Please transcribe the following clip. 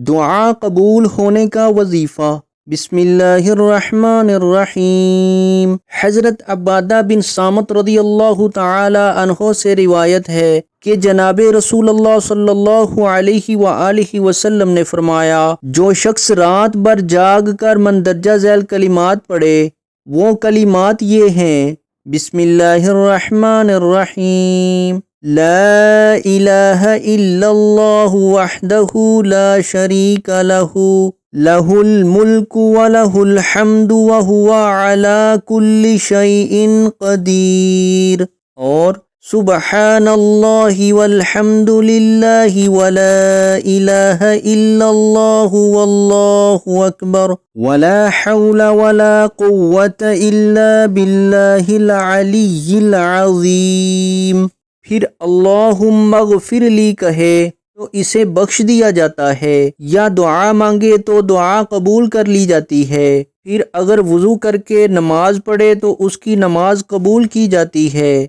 دعا قبول ہونے کا وظیفہ۔ بسم اللہ الرحمن الرحیم۔ حضرت عبادہ بن صامت رضی اللہ تعالی عنہ سے روایت ہے کہ جناب رسول اللہ صلی اللہ علیہ وآلہ وسلم نے فرمایا، جو شخص رات بھر جاگ کر مندرجہ ذیل کلمات پڑھے، وہ کلمات یہ ہیں: بسم اللہ الرحمن الرحیم، لا الہ الا اللہ وحدہ لا شریک لہ، لہ الملک ولہ الحمد وہو علی کل شیء قدیر، اور سبحان اللہ والحمد للہ ولا الہ الا اللہ واللہ اکبر ولا حول ولا قوة الا باللہ العلی العظیم۔ پھر اللہم اغفر لی کہے تو اسے بخش دیا جاتا ہے، یا دعا مانگے تو دعا قبول کر لی جاتی ہے۔ پھر اگر وضو کر کے نماز پڑھے تو اس کی نماز قبول کی جاتی ہے۔